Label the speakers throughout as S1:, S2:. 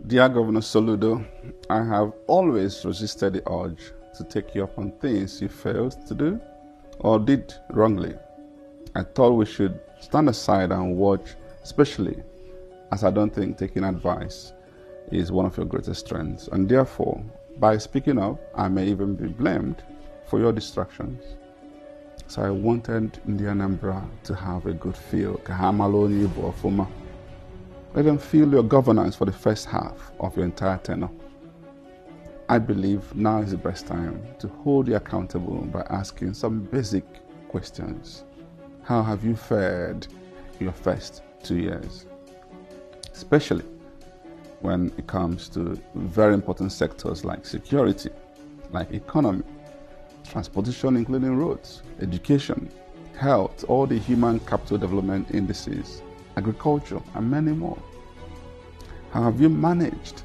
S1: Dear Governor Soludo, I have always resisted the urge to take you up on things you failed to do or did wrongly. I thought we should stand aside and watch, especially as I don't think taking advice is one of your greatest strengths. And therefore, by speaking up, I may even be blamed for your distractions. So I wanted Ndi Anambra to have a good feel. Let them feel your governance for the first half of your entire tenure. I believe now is the best time to hold you accountable by asking some basic questions. How have you fared your first 2 years? Especially when it comes to very important sectors like security, like economy, transportation including roads, education, health, all the human capital development indices, agriculture, and many more. How have you managed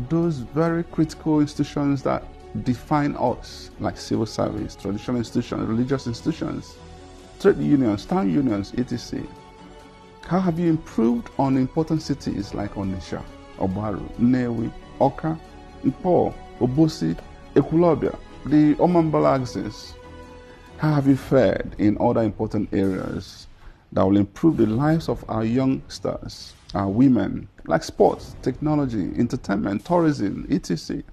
S1: those very critical institutions that define us, like civil service, traditional institutions, religious institutions, trade unions, town unions, etc.? How have you improved on important cities like Onitsha, Obaru, Nnewi, Awka, Nkpor, Obosi, Ekwulobia, the Omambala axis? How have you fared in other important areas that will improve the lives of our youngsters, our women, like sports, technology, entertainment, tourism, etc.?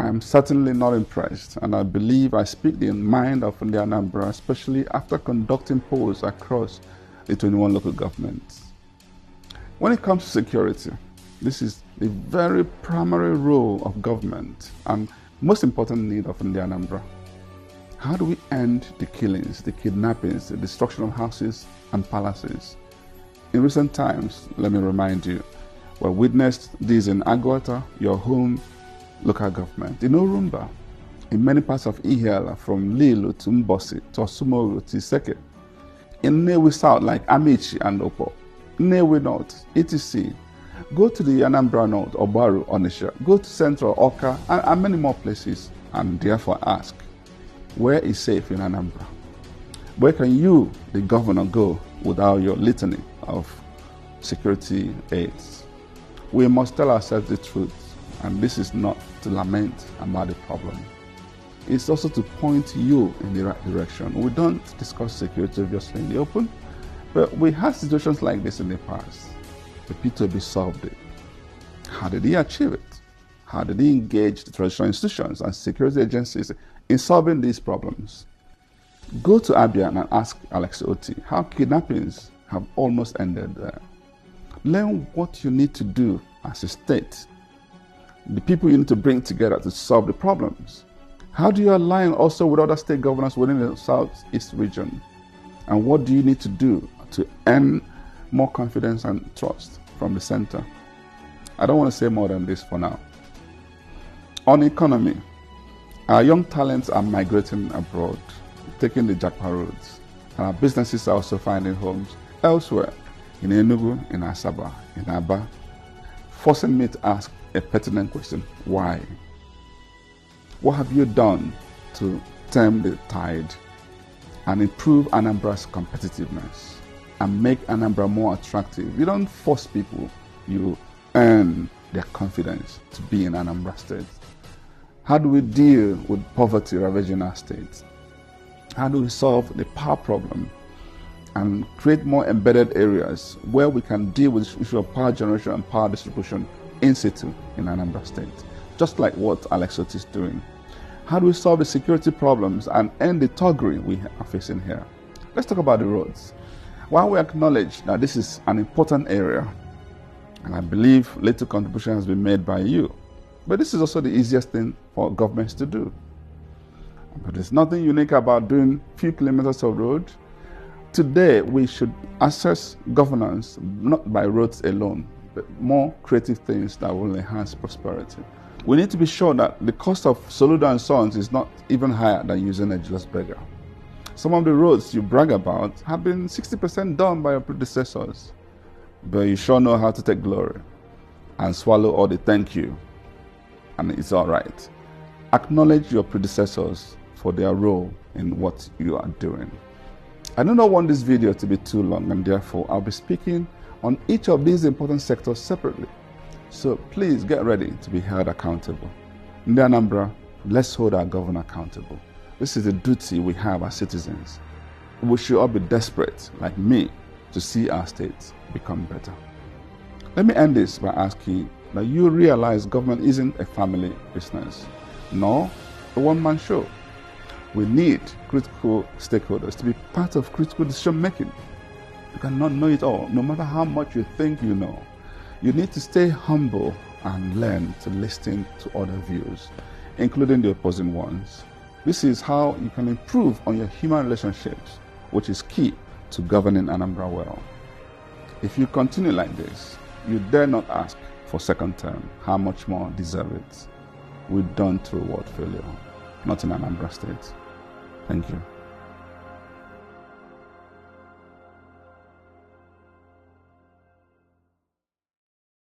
S1: I'm certainly not impressed, and I believe I speak the mind of Ndi Anambra, especially after conducting polls across the 21 local governments. When it comes to security, this is the very primary role of government and most important need of Ndi Anambra. How do we end the killings, the kidnappings, the destruction of houses and palaces? In recent times, let me remind you, we witnessed this in Agwata, your home local government, in Orumba, in many parts of Ihiala, from Lilu to Mbosi to Osumoro to Iseke, in Nnewi South like Amici and Opo, Nnewi North, etc. Go to the Anambra North, Obaru, Onitsha, go to Central, Awka, and many more places, and therefore ask, where is safe in Anambra? Where can you, the governor, go without your litany of security aids? We must tell ourselves the truth, and this is not to lament about the problem. It's also to point you in the right direction. We don't discuss security obviously in the open, but we had situations like this in the past. The P2B solved it. How did he achieve it? How did he engage the traditional institutions and security agencies in solving these problems? Go to Abia and ask Alex Oti how kidnappings have almost ended there. Learn what you need to do as a state, the people you need to bring together to solve the problems. How do you align also with other state governors within the Southeast region? And what do you need to do to earn more confidence and trust from the center? I don't want to say more than this for now. On economy, our young talents are migrating abroad, taking the Japa roads, and our businesses are also finding homes elsewhere, in Enugu, in Asaba, in Abia, forcing me to ask a pertinent question: why? What have you done to turn the tide and improve Anambra's competitiveness and make Anambra more attractive? You don't force people, you earn their confidence to be in Anambra State. How do we deal with poverty ravaging our state? How do we solve the power problem and create more embedded areas where we can deal with the issue of power generation and power distribution in situ in Anambra State, just like what Alex Oti is doing? How do we solve the security problems and end the thuggery we are facing here? Let's talk about the roads. While we acknowledge that this is an important area, and I believe little contribution has been made by you, but this is also the easiest thing for governments to do. But there's nothing unique about doing few kilometers of road. Today, we should assess governance not by roads alone, but more creative things that will enhance prosperity. We need to be sure that the cost of Soludo and Sons is not even higher than using a Julius Berger. Some of the roads you brag about have been 60% done by your predecessors, but you sure know how to take glory and swallow all the thank you, and it's all right. Acknowledge your predecessors for their role in what you are doing. I do not want this video to be too long, and therefore I'll be speaking on each of these important sectors separately. So please get ready to be held accountable. In the Anambra, let's hold our governor accountable. This is a duty we have as citizens. We should all be desperate, like me, to see our state become better. Let me end this by asking that you realize government isn't a family business, nor a one-man show. We need critical stakeholders to be part of critical decision making. You cannot know it all, no matter how much you think you know. You need to stay humble and learn to listen to other views, including the opposing ones. This is how you can improve on your human relationships, which is key to governing Anambra well. If you continue like this, you dare not ask for second term. How much more deserve it? We don't reward failure, not in Anambra State. Thank you.